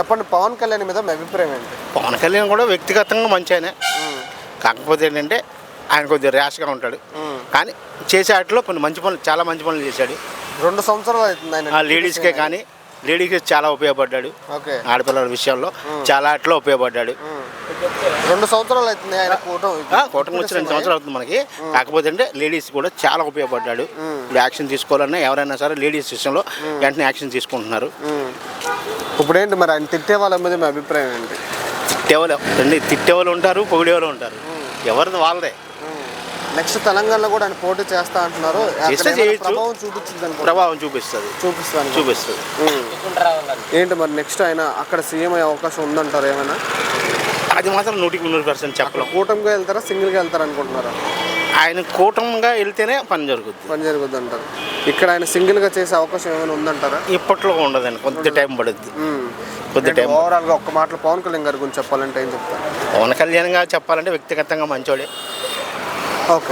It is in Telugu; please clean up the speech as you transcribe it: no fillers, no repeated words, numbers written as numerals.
చెప్పండి, పవన్ కళ్యాణ్ మీద మీ అభిప్రాయం ఏంటి? పవన్ కళ్యాణ్ కూడా వ్యక్తిగతంగా మంచి ఆయన, కాకపోతే ఏంటంటే ఆయన కొద్దిగా ర్యాష్గా ఉంటాడు. కానీ చేసే వాటిలో కొన్ని మంచి పనులు, చాలా మంచి పనులు చేశాడు. 2 సంవత్సరాలు అవుతుంది ఆయన లేడీస్కే కానీ లేడీస్కి చాలా ఉపయోగపడ్డాడు. ఆడపిల్లల విషయాల్లో చాలా వాటిలో ఉపయోగపడ్డాడు. 2 సంవత్సరాలు అవుతుంది ఆయన కూటమి వచ్చి 2 సంవత్సరాలు అవుతుంది మనకి. కాకపోతే అంటే లేడీస్ కూడా చాలా ఉపయోగపడ్డాడు. ఇప్పుడు యాక్షన్ తీసుకోవాలన్నా ఎవరైనా సరే లేడీస్ విషయంలో వెంటనే యాక్షన్ తీసుకుంటున్నారు. ఇప్పుడు ఏంటి మరి ఆయన తిట్టే వాళ్ళ మీద మీ అభిప్రాయం ఏంటి? తిట్టేవాళ్ళు ఉంటారు, పొగిడేవాళ్ళు ఉంటారు, ఎవరిది వాళ్ళదే. నెక్స్ట్ తెలంగాణలో కూడా ఆయన పోటీ చేస్తా అంటున్నారు. ప్రభావం చూపిస్తుంది. ఏంటి మరి నెక్స్ట్ ఆయన అక్కడ సీఎం అయ్యే అవకాశం ఉందంటారు ఏమైనా? అది మాత్రం 100% చెప్పలేం. కూటమిగా వెళ్తారా, సింగిల్గా వెళ్తారా అనుకుంటున్నారా? ఆయన కూటమిగా వెళ్తేనే పని జరుగుద్ది అంటారు. ఇక్కడ ఆయన సింగిల్గా చేసే అవకాశం ఏమైనా ఉందంటారా? ఇప్పట్లో ఉండదండి, కొద్ది టైం పడుద్ది. ఓవరాల్గా ఒక్క మాటలో పవన్ కళ్యాణ్ గారి గురించి చెప్పాలంటే ఏం చెప్తారు? పవన్ కళ్యాణ్ గారు చెప్పాలంటే వ్యక్తిగతంగా మంచోడే.